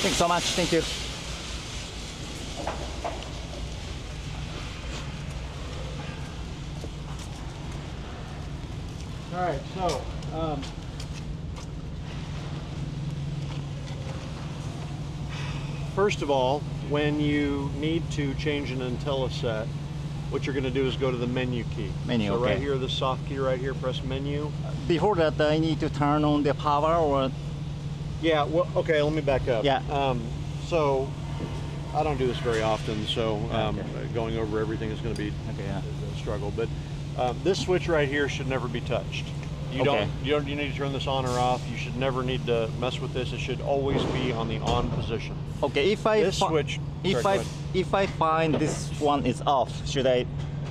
Thanks so much. Thank you. All right, so first of all, when you need to change an IntelliSet, what you're going to do is go to the menu key. Menu, so okay. right here, the soft key right here, press menu. Before that, I need to turn on the power or? Yeah, well, okay, let me back up. Yeah. So I don't do this very often, so Okay. going over everything is going to be Okay, yeah. a struggle. But this switch right here should never be touched. You Okay. don't need to turn this on or off. You should never need to mess with this. It should always be on the on position. Okay, if I This switch. if sorry, I go ahead. if I find this one is off, should I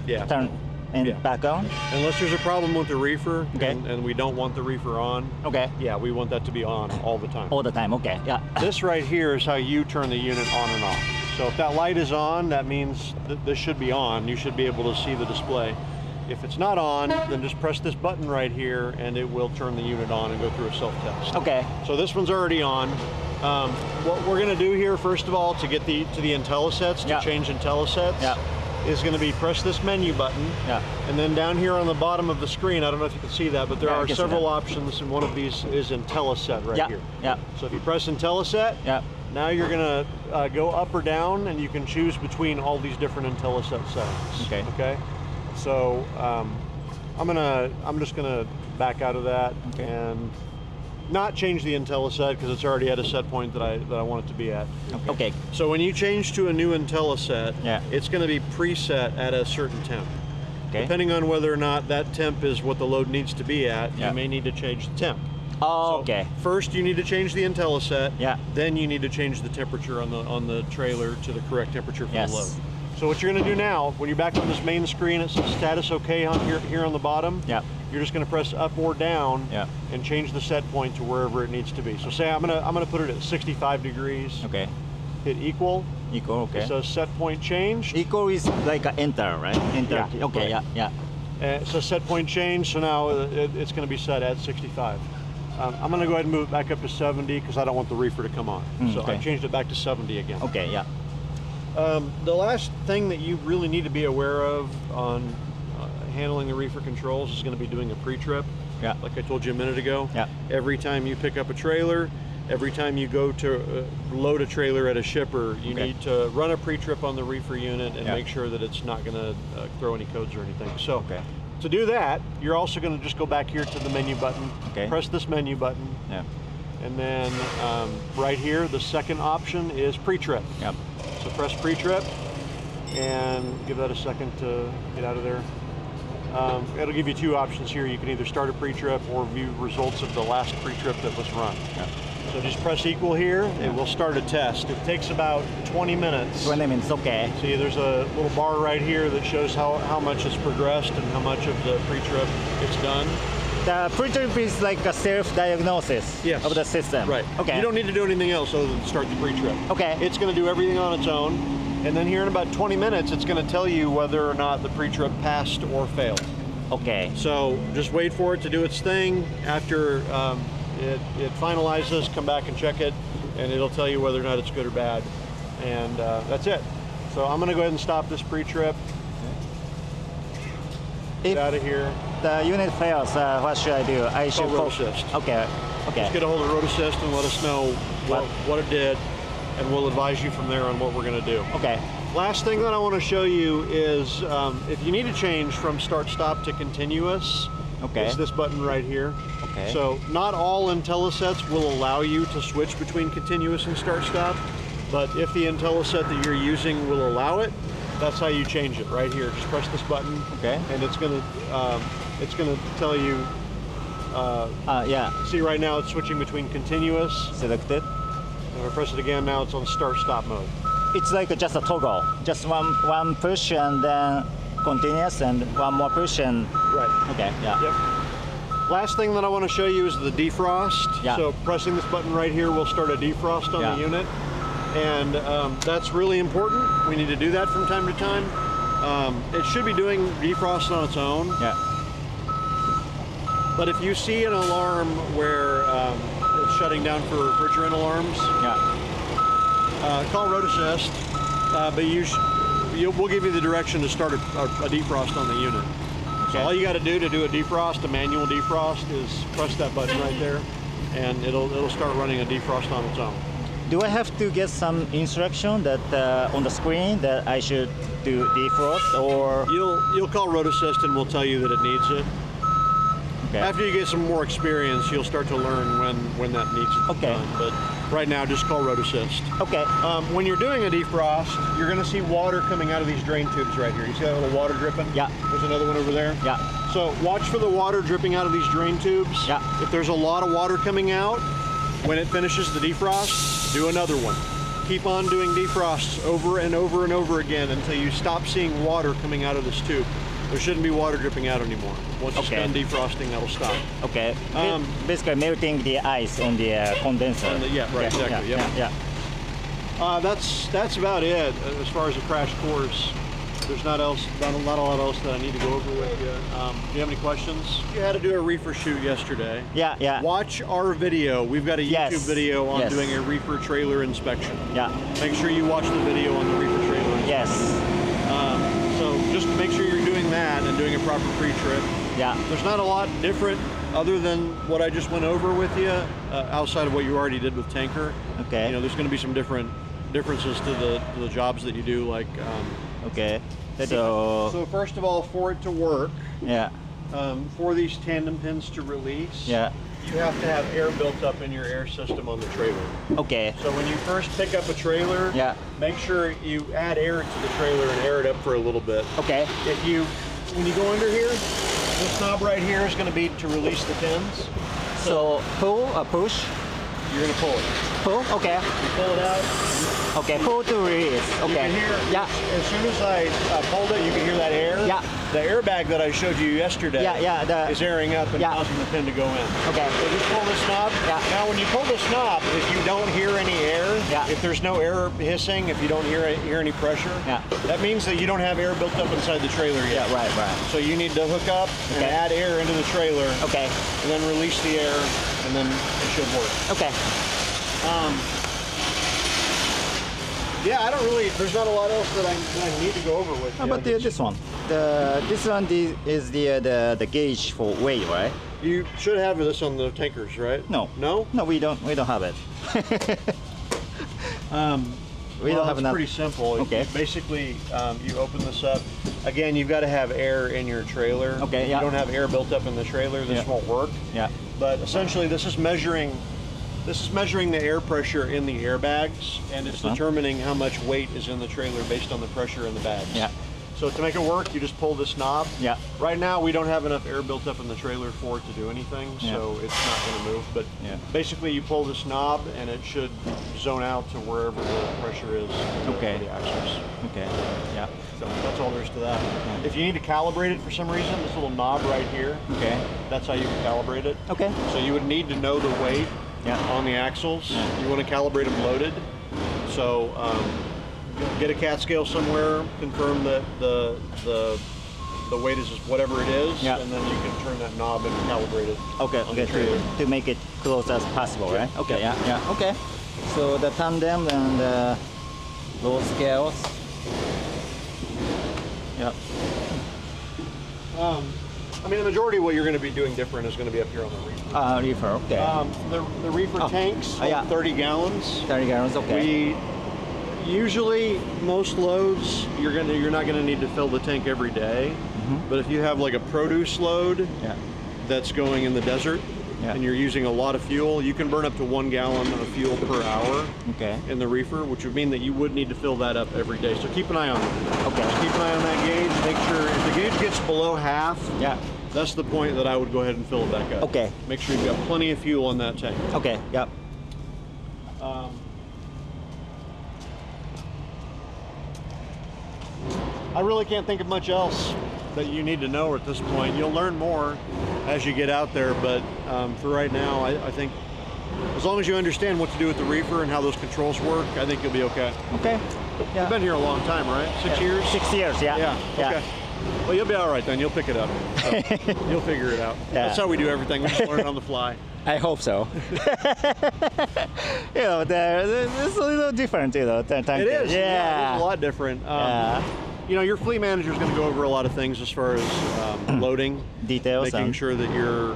Yeah. turn and Yeah. back on? Unless there's a problem with the reefer, Okay. and we don't want the reefer on. Okay. Yeah, we want that to be on all the time. All the time. Okay. Yeah. This right here is how you turn the unit on and off. So if that light is on, that means this should be on. You should be able to see the display. If it's not on, then just press this button right here and it will turn the unit on and go through a self-test. Okay. So this one's already on. What we're gonna do here, first of all, to get to the IntelliSets, to Yeah. change IntelliSets, Yeah. is gonna be press this menu button. Yeah. And then down here on the bottom of the screen, I don't know if you can see that, but there Yeah, I are can see several that. options, and one of these is IntelliSet right Yeah. here. Yeah. So if you press IntelliSet, Yeah. now you're gonna go up or down, and you can choose between all these different IntelliSet settings. Okay. Okay. So I'm just gonna back out of that Okay. and not change the IntelliSet because it's already at a set point that I want it to be at. Okay. So when you change to a new IntelliSet, Yeah. it's going to be preset at a certain temp. Okay. Depending on whether or not that temp is what the load needs to be at, Yeah. you may need to change the temp. Oh, So okay. First, you need to change the IntelliSet. Yeah. Then you need to change the temperature on the trailer to the correct temperature for Yes. the load. So what you're going to do now, when you're back on this main screen, it says status OK on here on the bottom. Yeah. You're just going to press up or down Yeah. and change the set point to wherever it needs to be. So say I'm gonna put it at 65 degrees. Okay. Hit equal. Equal. Okay. It says set point changed. Equal is like a enter, right? Enter. Yeah, Okay. right. Yeah. Yeah. So set point change. So now it's going to be set at 65. I'm going to go ahead and move it back up to 70 because I don't want the reefer to come on. So okay. I changed it back to 70 again. Okay. Yeah. The last thing that you really need to be aware of on handling the reefer controls is going to be doing a pre-trip. Yeah. Like I told you a minute ago. Yeah. Every time you pick up a trailer, every time you go to load a trailer at a shipper, you Okay. need to run a pre-trip on the reefer unit and Yeah. make sure that it's not going to throw any codes or anything. So Okay. to do that, you're also going to just go back here to the menu button, Okay. press this menu button, Yeah. and then right here, the second option is pre-trip. Yep. So press pre-trip and give that a second to get out of there. It'll give you two options here. You can either start a pre-trip or view results of the last pre-trip that was run. Yeah. So just press equal here, it will start a test. It takes about 20 minutes. 20 minutes. Okay. See, there's a little bar right here that shows how much it's progressed and how much of the pre-trip it's done. The pre-trip is like a self-diagnosis Yes. of the system. Right. Okay. You don't need to do anything else other than start the pre-trip. Okay. It's going to do everything on its own, and then here in about 20 minutes, it's going to tell you whether or not the pre-trip passed or failed. Okay. So just wait for it to do its thing. After it finalizes, come back and check it, and it'll tell you whether or not it's good or bad. And that's it. So I'm going to go ahead and stop this pre-trip. Get out of here. The unit fails, what should I do? I should Road assist. Okay. Okay. Just get a hold of Road Assist and let us know what it did, and we'll advise you from there on what we're going to do. Okay. Last thing that I want to show you is if you need to change from start-stop to continuous, Okay. it's this button right here. Okay. So not all IntelliSets will allow you to switch between continuous and start-stop, but if the IntelliSet that you're using will allow it, that's how you change it right here. Just press this button, Okay. and it's gonna tell you. Yeah. See, right now it's switching between continuous. Selected. And if I press it again, now it's on start-stop mode. It's like just a toggle. Just one push and then continuous, and one more push and. Right. Okay. Yeah. Yep. Last thing that I want to show you is the defrost. Yeah. So pressing this button right here will start a defrost on the unit. And that's really important. We need to do that from time to time. It should be doing defrost on its own. Yeah. But if you see an alarm where it's shutting down for refrigerant alarms, Yeah. Call road assist, but we'll give you the direction to start a defrost on the unit. Okay. So all you got to do a defrost, a manual defrost, is press that button right there, and it'll start running a defrost on its own. Do I have to get some instruction that on the screen that I should do defrost, or You'll call road assist and we'll tell you that it needs it. okay. After you get some more experience, you'll start to learn when that needs it Okay. done. But right now, just call road assist. Okay. When you're doing a defrost, you're going to see water coming out of these drain tubes right here. You see that little water dripping? Yeah. There's another one over there? Yeah. So watch for the water dripping out of these drain tubes. Yeah. If there's a lot of water coming out, when it finishes the defrost, do another one. Keep on doing defrosts over and over and over again until you stop seeing water coming out of this tube. There shouldn't be water dripping out anymore. Once it's done defrosting, that'll stop. Okay. Basically melting the ice on the condenser. Yeah, right, exactly. Yeah. That's about it as far as a crash course. There's not a lot else that I need to go over with you. Do you have any questions? You had to do a reefer shoot yesterday. Yeah. Watch our video. We've got a YouTube video on doing a reefer trailer inspection. Yeah. Make sure you watch the video on the reefer trailer inspection. Yes. So just make sure you're doing that and doing a proper pre-trip. Yeah. There's not a lot different other than what I just went over with you, outside of what you already did with tanker. Okay. You know, there's going to be some differences to the jobs that you do, like. Okay. So first of all, for it to work, yeah. For these tandem pins to release, Yeah. you have to have air built up in your air system on the trailer. Okay. So when you first pick up a trailer, Yeah. make sure you add air to the trailer and air it up for a little bit. Okay. When you go under here, this knob right here is going to be to release the pins. So pull or push? You're going to pull it. Pull? Okay. You pull it out. Okay. Pull to release. Okay. You can hear, Yeah. as soon as I pulled it, you can hear that air. Yeah. The airbag that I showed you yesterday is airing up and causing the pin to go in. Okay. So just pull this knob. Yeah. Now when you pull this knob, if you don't hear any air, Yeah. if there's no air hissing, if you don't hear any pressure, Yeah. that means that you don't have air built up inside the trailer yet. Yeah, right. So you need to hook up and add air into the trailer, Okay. and then release the air, and then it should work. Okay. Yeah, there's not a lot else that I need to go over with. How about this one? This one is the gauge for weight, right? You should have this on the tankers, right? No. No? No, we don't have it. We don't have it's enough. Pretty simple. Okay. Basically, you open this up. Again, you've got to have air in your trailer. Okay, If yeah. you don't have air built up in the trailer, this won't work. Yeah. But essentially, this is measuring the air pressure in the airbags, and it's determining how much weight is in the trailer based on the pressure in the bags. Yeah. So to make it work, you just pull this knob. Yeah. Right now, we don't have enough air built up in the trailer for it to do anything, so it's not going to move. But basically, you pull this knob, and it should zone out to wherever the pressure is for the axles. Okay. Yeah. So that's all there is to that. If you need to calibrate it for some reason, this little knob right here, that's how you can calibrate it. Okay. So you would need to know the weight on the axles. You want to calibrate them loaded. So get a cat scale somewhere, confirm that the weight is whatever it is, and then you can turn that knob and calibrate it. Okay. To make it close as possible, right? Okay. Yeah. Okay. So the tandem and load scales. Yeah. I mean, the majority of what you're going to be doing different is going to be up here on the reefer. Reefer, okay. The reefer tanks hold 30 gallons. 30 gallons, okay. Usually, most loads, you're not going to need to fill the tank every day. But if you have like a produce load that's going in the desert, and you're using a lot of fuel, you can burn up to 1 gallon of fuel per hour in the reefer, which would mean that you would need to fill that up every day. So keep an eye on it. Okay. Just keep an eye on that gauge. Make sure if the gauge gets below half, that's the point that I would go ahead and fill it back up. Okay. Make sure you've got plenty of fuel in that tank. Okay. Yep. I really can't think of much else that you need to know at this point. You'll learn more as you get out there, but for right now, I think as long as you understand what to do with the reefer and how those controls work, I think you'll be okay. Okay. Yeah. You've been here a long time, right? 6 years? 6 years, yeah. Yeah. Okay. Well, you'll be all right then. You'll pick it up. So you'll figure it out. That's how we do everything. We just learn it on the fly. I hope so. You know, it's a little different, you know. It is. Yeah, it's a lot different. You know, your fleet manager is going to go over a lot of things as far as loading, details, making sure that you're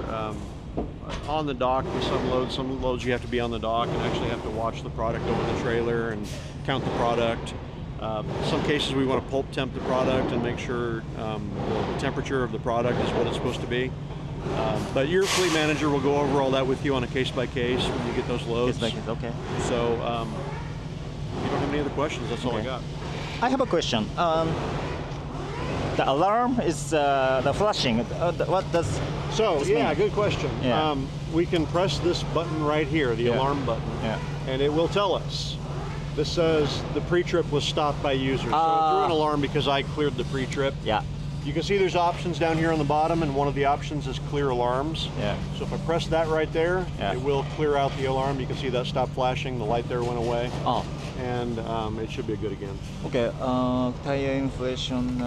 on the dock with some loads. Some loads you have to be on the dock and actually have to watch the product over the trailer and count the product. Some cases we want to pulp temp the product and make sure the temperature of the product is what it's supposed to be. But your fleet manager will go over all that with you on a case-by-case when you get those loads. Case-by-case, okay. So if you don't have any other questions, that's all I got. I have a question. The alarm is the flashing. What does? So yeah, mean? good question. Yeah. We can press this button right here, the alarm button, and it will tell us. This says the pre-trip was stopped by user. So it threw an alarm because I cleared the pre-trip. Yeah. You can see there's options down here on the bottom, and one of the options is clear alarms. Yeah. So if I press that right there, it will clear out the alarm. You can see that stopped flashing. The light there went away. Oh. And it should be good again. Okay. Tire inflation,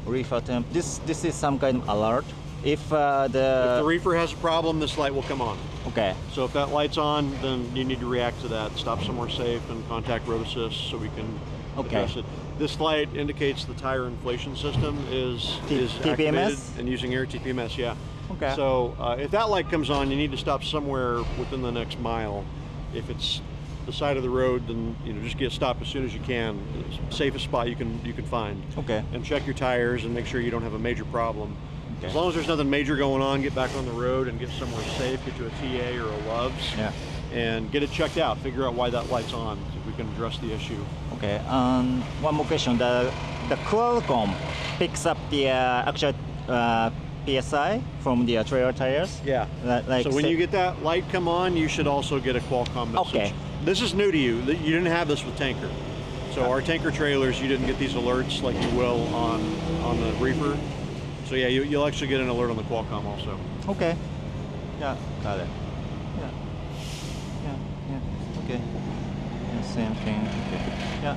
reefer temp. This is some kind of alert. If the reefer has a problem, this light will come on. Okay. So if that light's on, then you need to react to that. Stop somewhere safe and contact Road Assist so we can address it. This light indicates the tire inflation system is activated and using air TPMS. Yeah. Okay. So if that light comes on, you need to stop somewhere within the next mile. If it's the side of the road, then just get stopped as soon as you can. Safest spot you can find. Okay. And check your tires and make sure you don't have a major problem. Okay. As long as there's nothing major going on, get back on the road and get somewhere safe. Get to a TA or a Love's. Yeah. And get it checked out. Figure out why that light's on, so we can address the issue. Okay. One more question. The Qualcomm picks up the actual PSI from the trailer tires. Yeah. Like so when you get that light come on, you should also get a Qualcomm message. Okay. This is new to you. You didn't have this with tanker. So our tanker trailers, you didn't get these alerts like you will on the reefer. So yeah, you'll actually get an alert on the Qualcomm also. Okay. Yeah, got it. Okay. Yeah, same thing. Okay. Yeah.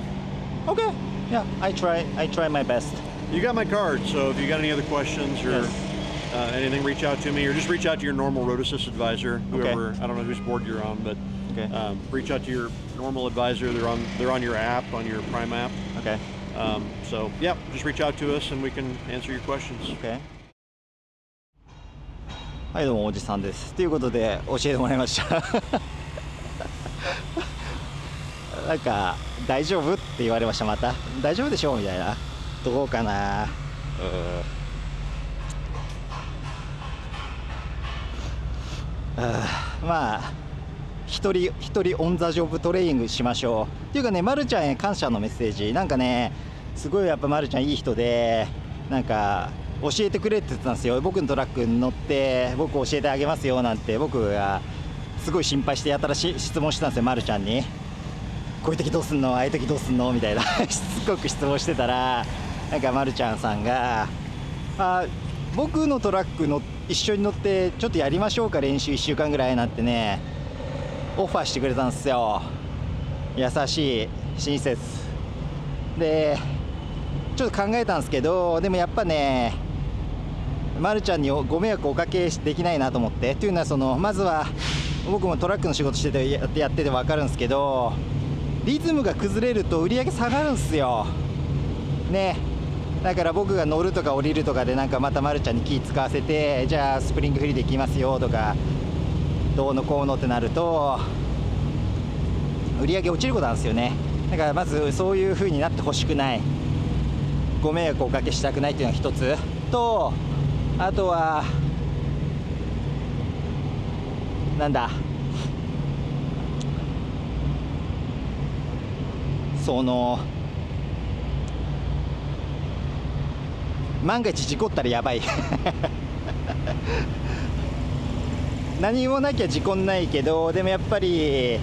Okay. Yeah, I try my best. You got my card, so if you got any other questions or anything, reach out to me, or just reach out to your normal Road Assist advisor, whoever. I don't know whose board you're on, but reach out to your normal advisor. They're on your app, on your Prime app. Okay. So yeah, just reach out to us and we can answer your questions. Okay. はい、どうもおじさんです。ということで教えてもらいました。なんか大丈夫って言われました。また大丈夫でしょうみたいな。どうかな。まあ一人オンザジョブトレーニングしましょう。っていうかね、まるちゃんへ感謝のメッセージ。なんかね、すごいやっぱまるちゃんいい人で、なんか教えてくれって言ってたんですよ。僕のトラックに乗って僕教えてあげますよなんて、僕がすごい心配してやたら質問してたんですよ、まるちゃんに。こういう時どうすんの、ああいう時どうすんのみたいなしつこく質問してたら、なんかまるちゃんさんが僕のトラックの一緒に乗ってちょっとやりましょうか、練習1週間ぐらいなんてねオファーしてくれたんですよ。優しい親切で、ちょっと考えたんですけど、でもやっぱねまるちゃんにご迷惑をおかけできないなと思って。っていうのはまずは僕もトラックの仕事しててやってて分かるんですけど、リズムが崩れると売り上げ下がるんですよね。だから僕が乗るとか降りるとかでなんかまたまるちゃんに気使わせて、じゃあスプリングフリーで行きますよとかどうのこうのってなると売り上げ落ちることなんですよね。だからまずそういう風になってほしくない、ご迷惑をおかけしたくないっていうのが一つと、あとはなんだ、万が一事故ったらやばい何もなきゃ事故んないけど、でもやっぱり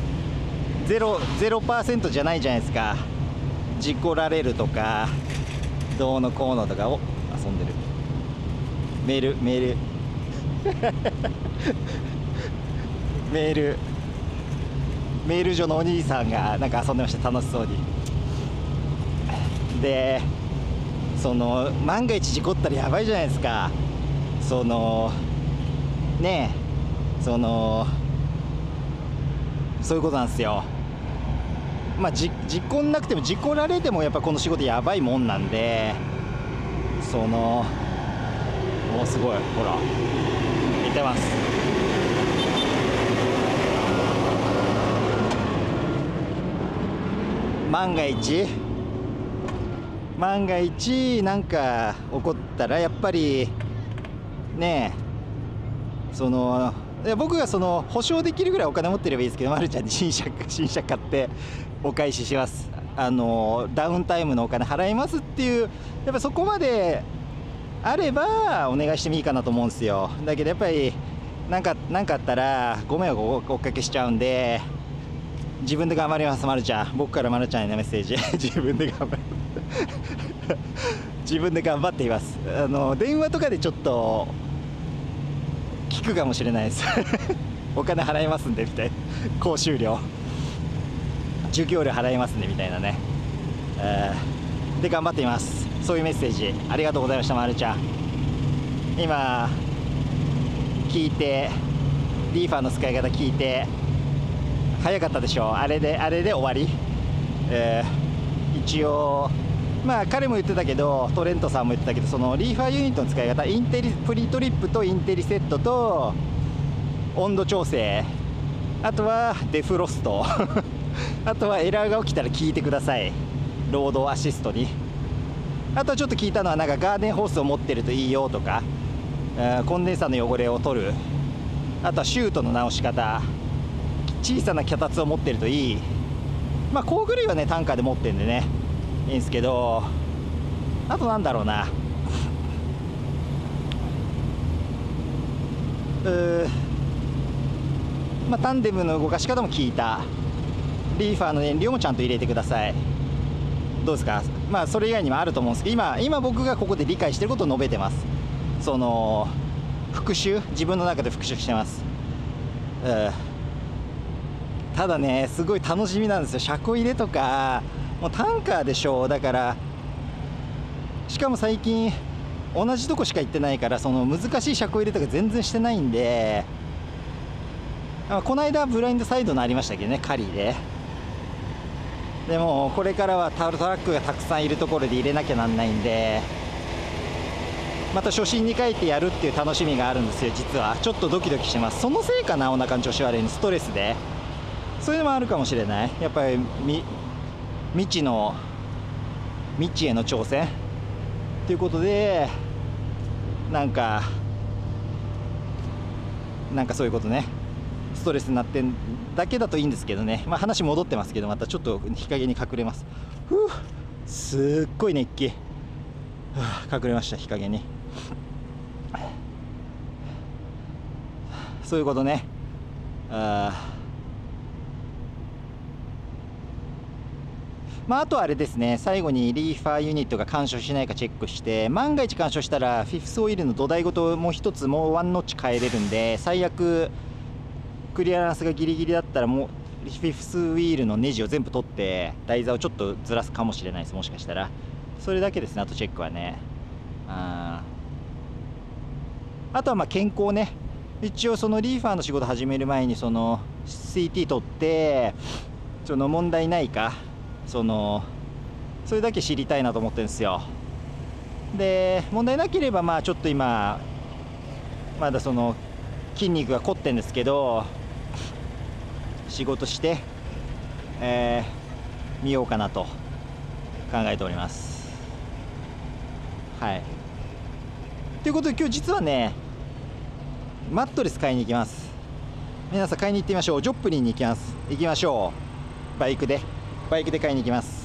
0% じゃないじゃないですか。事故られるとかどうのこうのとか。遊んでる。メールメール上のお兄さんがなんか遊んでました、楽しそうに。で万が一事故ったらやばいじゃないですか。ねえ、そういうことなんですよ。まあ事故なくても事故られてもやっぱこの仕事やばいもんなんで、もうすごい、ほら見てます。万が一なんか起こったらやっぱりねえ、僕が保証できるぐらいお金持ってればいいですけど、まるちゃんに新車買ってお返しします、ダウンタイムのお金払いますっていう、やっぱそこまであればお願いしてもいいかなと思うんですよ。だけどやっぱりなんかあったらご迷惑をおかけしちゃうんで、自分で頑張ります、まるちゃん。僕からまるちゃんへのメッセージ自分で頑張っています。電話とかでちょっと聞くかもしれないですお金払いますんでみたいな、講習料授業料払いますんでみたいなね、で頑張っています。そういうメッセージありがとうございました、まるちゃん。今聞いて、リーファーの使い方聞いて早かったでしょ。あれで終わり。一応まあ彼も言ってたけど、トレントさんも言ってたけど、リーファーユニットの使い方、インテリプリトリップとインテリセットと温度調整、あとはデフロストあとはエラーが起きたら聞いてください、ロードアシストに。あとはちょっと聞いたのは、なんかガーデンホースを持ってるといいよとか、コンデンサーの汚れを取る、あとはシュートの直し方、小さな脚立を持ってるといい。まあ工具類はねタンカーで持ってるんでねいいんですけど、あとなんだろうな、まあタンデムの動かし方も聞いた。リーファーの燃料もちゃんと入れてください。どうですか。まあそれ以外にもあると思うんですけど、今僕がここで理解してることを述べてます。復習、自分の中で復習してます。ただねすごい楽しみなんですよ、車庫入れとか。もうタンカーでしょ。だからしかも最近同じとこしか行ってないから、難しい車庫入れとか全然してないんで、この間ブラインドサイドのありましたけどね、カリーで。でもこれからはトラックがたくさんいるところで入れなきゃなんないんで、また初心に帰ってやるっていう楽しみがあるんですよ。実はちょっとドキドキしてます。そのせいかな、お腹の調子悪いの、ストレスで。そういうのもあるかもしれない。やっぱり未知への挑戦ということで、なんかそういうことね、ストレスになってんだけだといいんですけどね。まあ話戻ってますけど、またちょっと日陰に隠れます。すっごい熱気。隠れました、日陰に。そういうことね。まあ、あとはあれですね、最後にリーファーユニットが干渉しないかチェックして、万が一干渉したらフィフスオイルの土台ごともう一つもうワンノッチ変えれるんで、最悪クリアランスがギリギリだったらもうフィフスウィールのネジを全部取って台座をちょっとずらすかもしれないです、もしかしたら。それだけですね、あとチェックはね。あとはまあ健康ね。一応リーファーの仕事始める前にCT 取って問題ないか、それだけ知りたいなと思ってるんですよ。で問題なければまあちょっと今まだ筋肉が凝ってるんですけど、仕事してみようかなと考えております。はい。ということで今日実はねマットレス買いに行きます。皆さん買いに行ってみましょう。ジョップリンに行きましょう。バイクで買いに行きます。